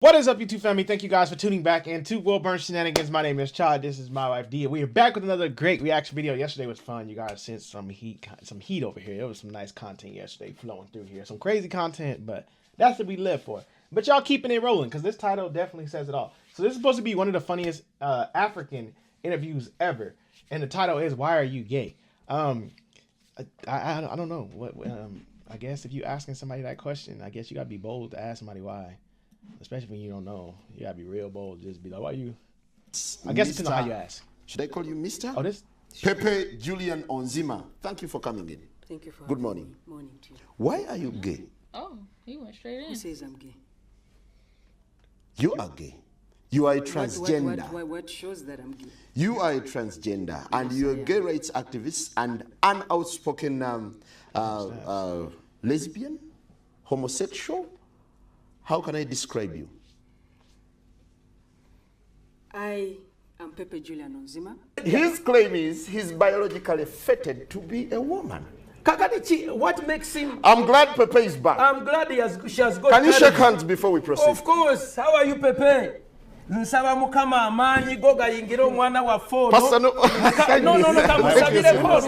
What is up, YouTube family? Thank you guys for tuning back into Will Burn Shenanigans. My name is Chad. This is my wife Dia. We are back with another great reaction video. Yesterday was fun. You guys sent some heat over here. It was some nice content yesterday flowing through here. Some crazy content, but that's what we live for. But y'all keeping it rolling because this title definitely says it all. So this is supposed to be one of the funniest African interviews ever, and the title is "Why Are You Gay?" I don't know what. I guess if you asking somebody that question, I guess you gotta be bold to ask somebody why. Especially when you don't know. You gotta be real bold. Just be like, why you? I guess it depends on how you ask. Should I call you Mr.? Oh, this? Pepe Julian Onziema. Thank you for coming in. Thank you for Good morning. Morning to you. Why are you gay? Oh, he went straight in. Who says I'm gay? You are gay. You are a transgender. What shows that I'm gay? You are a transgender, and you're a gay rights activist and an outspoken lesbian, homosexual. How can I describe you? I am Pepe Julian Onziema. His claim is he's biologically fated to be a woman. Kakadichi, what makes him? I'm glad Pepe is back. I'm glad she has got. Can you shake hands before we proceed? Of course. How are you, Pepe? Nsaba mukama amanyi goga yingira omwana wa phone. Pastor, no. No, kamusabire phone.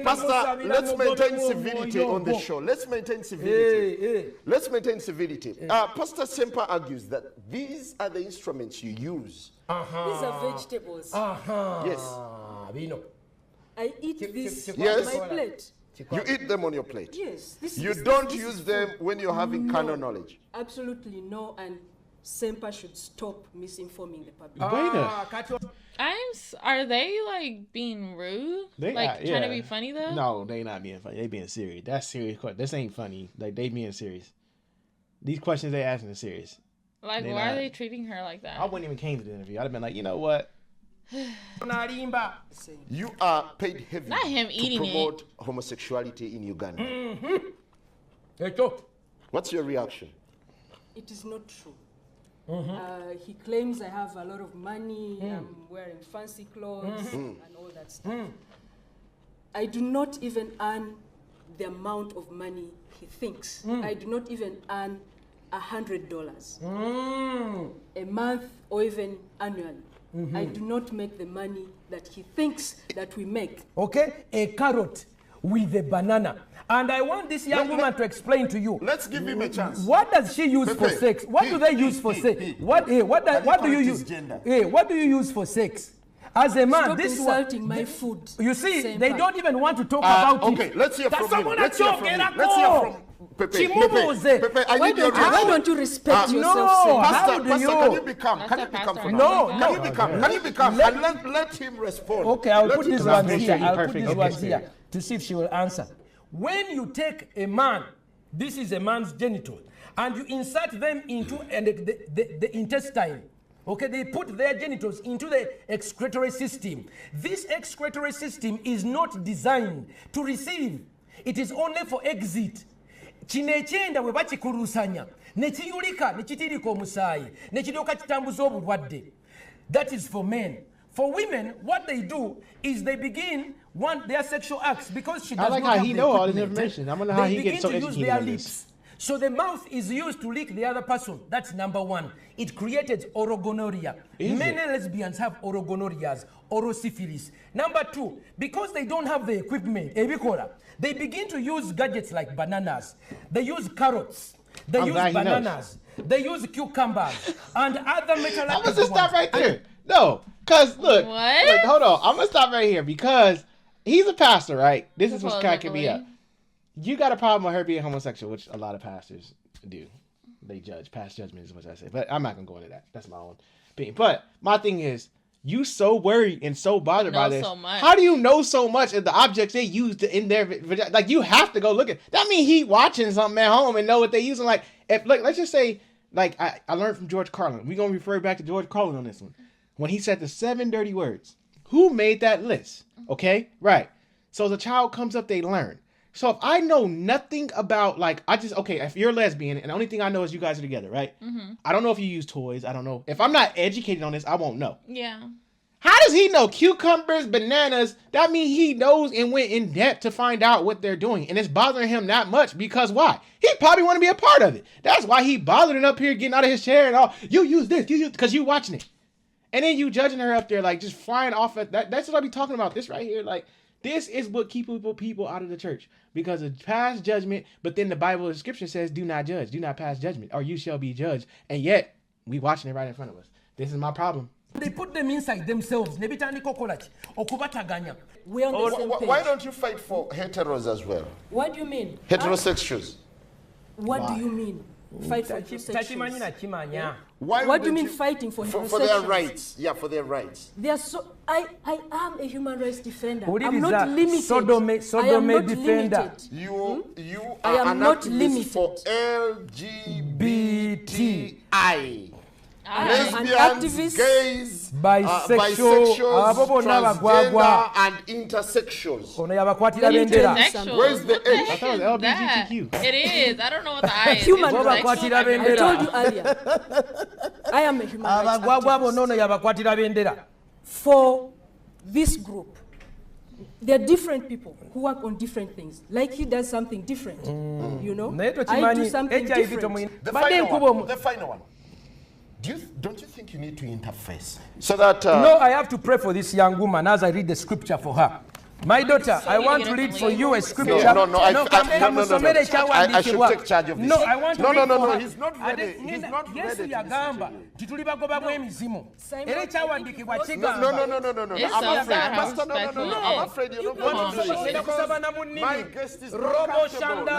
Pastor, let's maintain civility on the show. Let's maintain civility. Let's maintain civility. Pastor Semper argues that these are the instruments you use. These are vegetables. Yes. I eat this Yes. on my plate. You eat them on your plate. Yes. You don't use them when you're having carnal knowledge. Absolutely no, and Semper should stop misinforming the public. Are they like being rude? Trying to be funny though? No, they not being funny. They being serious. That's serious question. This ain't funny. Like they being serious. These questions they asking are serious. Like why are they treating her like that? I wouldn't even came to the interview. I'd have been like, you know what? You are paid heavily Not him eating to promote homosexuality in Uganda. What's your reaction? It is not true. He claims I have a lot of money, I'm wearing fancy clothes and all that stuff. I do not even earn the amount of money he thinks. I do not even earn $100 a month or even annually. I do not make the money that he thinks that we make. Okay, a carrot with a banana. And I want this young woman to explain to you. Let's give him a chance. What does she use for sex? What do they use for sex? What do you use? What do you use for sex? As a man, Stop this insulting my food. You see, Semper. they don't even want to talk about it. Okay, let's hear from him. Let's hear from him. Let's Let's hear from Pepe. Pepe, I need your Why reaction. don't you respect yourself, No, Semper? how do Pastor, you? can you become? Can you become from No, now? no. Can you become? And let him respond. Okay, I'll Let put him this respond. one here. I'll put Perfect. this one Okay. here to see if she will answer. When you take a man, this is a man's genital, and you insert them into the intestine. Okay, they put their genitals into the excretory system. This excretory system is not designed to receive. It is only for exit. Kino ekyenda bwe bakikulusanya ne kiyulika ne kitirika omusaayi ne kiryoka kitambuza obulwadde. That is for men. For women, what they do is they begin their sexual acts because she does like not how have he the know all this equipment. information. I wonder how he gets so They begin to use educated their on this. lips. So the mouth is used to lick the other person. That's number one. It created orogonorrhea. Many lesbians have orogonorrheas, orosyphilis. Number two, because they don't have the equipment, they begin to use gadgets like bananas. They use carrots. They use bananas. They use cucumbers and other metal. I'm gonna just stop right there. No, cause look, hold on. I'm gonna stop right here because he's a pastor, right? This is what's cracking me up. You got a problem with her being homosexual, which a lot of pastors do. They pass judgment is what I say. But I'm not gonna go into that. That's my own opinion. But my thing is, you so worried and so bothered by this. So much. How do you know so much of the objects they used in their vagina? Like you have to go look at. That mean he watching something at home and know what they using. Like if let's just say, like I learned from George Carlin. We're gonna refer back to George Carlin on this one. When he said the 7 dirty words. Who made that list? Okay? Right. So as a child comes up, they learn. So if I know nothing about, if you're a lesbian and the only thing I know is you guys are together, right? I don't know if you use toys. I don't know. If I'm not educated on this, I won't know. Yeah. How does he know cucumbers, bananas? That means he knows and went in depth to find out what they're doing. And it's bothering him that much because why? He probably want to be a part of it. That's why he bothering up here, getting out of his chair and all. You use this, because you watching it. And then you judging her up there, like just flying off at that. That's what I be talking about. This right here, like this is what keep people out of the church because of past judgment. But then the Bible, the scripture says, do not judge, do not pass judgment, or you shall be judged. And yet we watching it right in front of us. This is my problem. They put them inside themselves. We're on the same page. Why don't you fight for heteros as well? What do you mean? Heterosexuals. What do you mean? Fight for heterosexuals? What do you mean fighting for for heterosexuals? their rights? Yeah, for their rights. They are so. I am a human rights defender. I'm Is not limited. Sodome I am not defender. limited. You I are am an not activist for limited. LGBTI. An Lesbians, activist, gays, bisexual, transgender, and intersexuals. Where's the What the H? heck I thought it was is that? LGBTQ. It is. I don't know what the I is. Human It's rights. sexual, I everything. told you earlier. I am a human rights activist. For this group, there are different people who work on different things. Like he does something different, you know. I do something different. The final one. Don't you think you need to interface so that? No, I have to pray for this young woman as I read the scripture for her. My daughter, I want to read for you a scripture. No. I should take charge of this. No, I want to read for No. her. He's not ready. He's not ready. No. It's I'm so afraid, sad how Pastor. No. respectful it I'm is. afraid you're not Come going on, to do this. Jesus. My guest is not comfortable. No.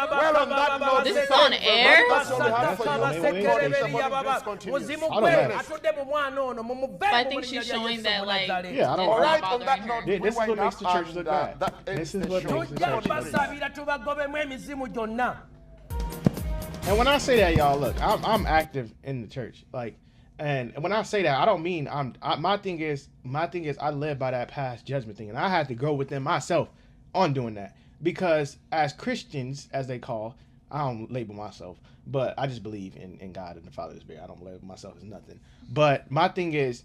Well, on that note, This is on air? That's all we have for you. But I think she's showing that, like, Yeah, I don't. it's All right, not on that bothering note, her. This is what makes the church look bad. That This ends is what the show. makes the church look bad. And when I say that, y'all, look, I'm active in the church, like, and when I say that, I don't mean my thing is I live by that past judgment thing, and I had to grow within myself on doing that because as Christians, as they call, I don't label myself, but I just believe in God and the Father and the Spirit. I don't label myself as nothing. But my thing is,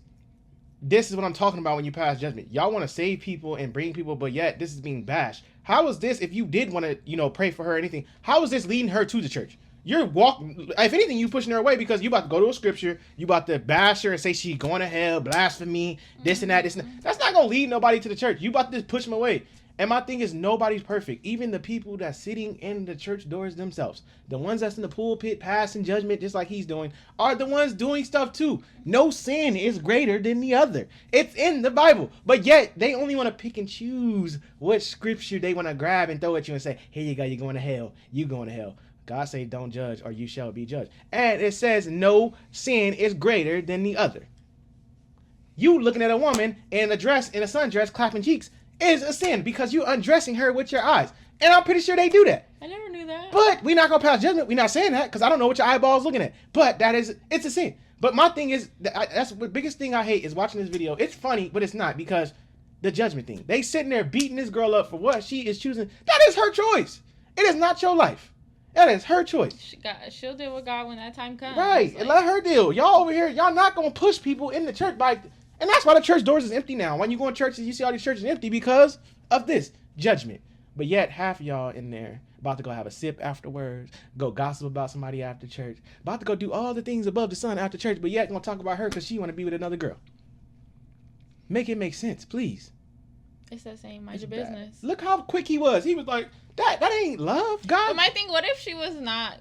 this is what I'm talking about when you pass judgment. Y'all want to save people and bring people, but yet this is being bashed. How is this, if you did want to, pray for her or anything, how is this leading her to the church? You're walking, if anything, you pushing her away because you about to go to a scripture, you about to bash her and say she's going to hell, blasphemy, this and that, this and that. That's not going to lead nobody to the church. You about to just push them away. And my thing is, nobody's perfect. Even the people that's sitting in the church doors themselves, the ones that's in the pulpit passing judgment just like he's doing, are the ones doing stuff too. No sin is greater than the other. It's in the Bible. But yet, they only want to pick and choose what scripture they want to grab and throw at you and say, here you go, you're going to hell. You going to hell. God say, don't judge or you shall be judged. And it says no sin is greater than the other. You looking at a woman in a dress, in a sundress, clapping cheeks, is a sin because you undressing her with your eyes. And I'm pretty sure they do that. I never knew that. But we're not going to pass judgment. We're not saying that because I don't know what your eyeball is looking at. But it's a sin. But my thing is, that's the biggest thing I hate is watching this video. It's funny, but it's not because the judgment thing. They sitting there beating this girl up for what she is choosing. That is her choice. It is not your life. That is her choice. She'll deal with God when that time comes. Right. Like, And let her deal. Y'all over here, y'all not going to push people in the church. And that's why the church doors is empty now. When you go in churches, you see all these churches empty because of this judgment. But yet, half of y'all in there about to go have a sip afterwards, go gossip about somebody after church, about to go do all the things above the sun after church, but yet going to talk about her because she want to be with another girl. Make it make sense, please. It's that same mind your business. Look how quick he was. He was like, that ain't love, God. But my thing, what if she was not,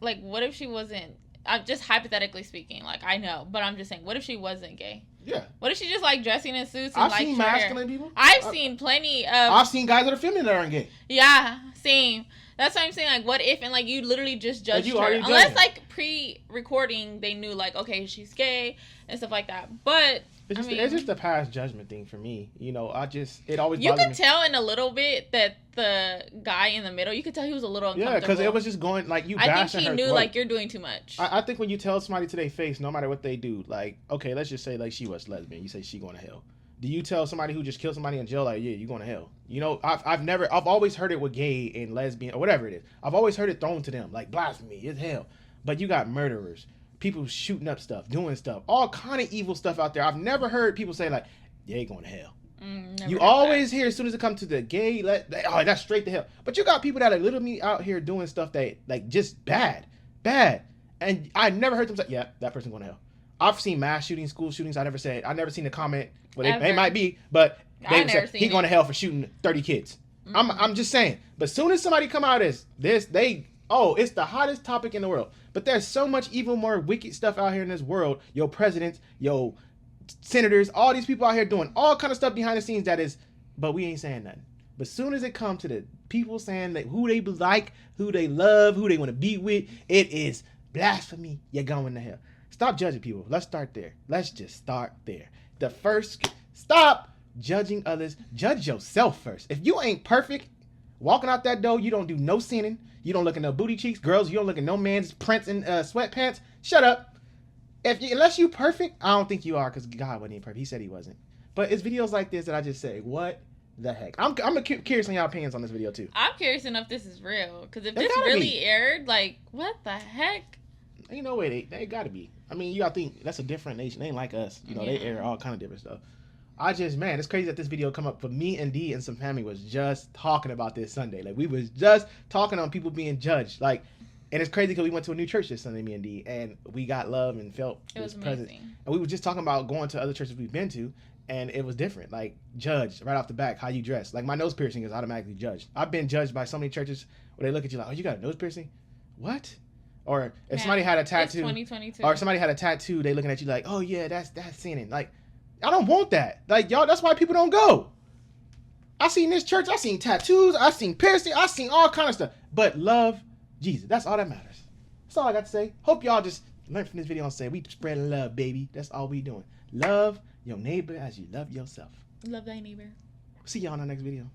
like, what if she wasn't, I'm just hypothetically speaking, like, I know, but I'm just saying, what if she wasn't gay? Yeah. What if she just like dressing in suits and I've like seen short hair? masculine people. I've seen plenty of. I've seen guys that are feminine that aren't gay. Yeah, same. That's what I'm saying. Like, what if and like you literally just judged you her, already unless judged. like pre-recording they knew like okay she's gay and stuff like that. But It's just a past judgment thing for me. It always you bothered could me. tell in a little bit that the guy in the middle, you could tell he was a little uncomfortable. Yeah, because it was just going like you I bashing think he her. knew Right. like you're doing too much. I think when you tell somebody to their face, no matter what they do, like, okay, let's just say like she was lesbian, you say she going to hell. Do you tell somebody who just killed somebody in jail like, yeah, you going to hell? I've always heard it with gay and lesbian or whatever it is. I've always heard it thrown to them like blasphemy, it's hell. But you got murderers, people shooting up stuff, doing stuff, all kind of evil stuff out there. I've never heard people say like, "Yeah, you going to hell." You always hear as soon as it comes to the gay, oh, that's straight to hell. But you got people that are literally out here doing stuff that like just bad. And I never heard them say, "Yeah, that person going to hell." I've seen mass shootings, school shootings. I never seen a comment. Well, they might be, but they said he going to hell for shooting 30 kids. I'm just saying. But as soon as somebody come out as this, it's the hottest topic in the world. But there's so much evil, more wicked stuff out here in this world. Your presidents, your senators, all these people out here doing all kind of stuff behind the scenes but we ain't saying nothing. But as soon as it comes to the people saying that who they like, who they love, who they want to be with, it is blasphemy. You're going to hell. Stop judging people. Let's start there. Let's just start there. Stop judging others. Judge yourself first. If you ain't perfect, walking out that door, you don't do no sinning. You don't look at no booty cheeks. Girls, you don't look at no man's prints in sweatpants. Shut up. Unless you perfect, I don't think you are, because God wasn't even perfect. He said he wasn't. But it's videos like this that I just say, what the heck? I'm curious on y'all opinions on this video too. I'm curious enough if this is real, because if this really aired, like, what the heck? Ain't no way they gotta be. I mean, you gotta think that's a different nation. They ain't like us. They air all kind of different stuff. It's crazy that this video come up. For me and D and some family was just talking about this Sunday. Like, we was just talking on people being judged. Like, and it's crazy because we went to a new church this Sunday, me and D, and we got love and felt his presence. And we were just talking about going to other churches we've been to, and it was different. Like, judged right off the back, how you dress. Like, my nose piercing is automatically judged. I've been judged by so many churches where they look at you like, "Oh, you got a nose piercing? What?" Or if somebody had a tattoo, 2022. Or if somebody had a tattoo, they looking at you like, "Oh yeah, that's sinning." Like, I don't want that. Like, y'all, that's why people don't go. I seen this church, I seen tattoos, I seen piercing, I seen all kind of stuff. But love Jesus. That's all that matters. That's all I got to say. Hope y'all just learn from this video and say, we spreading love, baby. That's all we doing. Love your neighbor as you love yourself. Love thy neighbor. See y'all in the next video.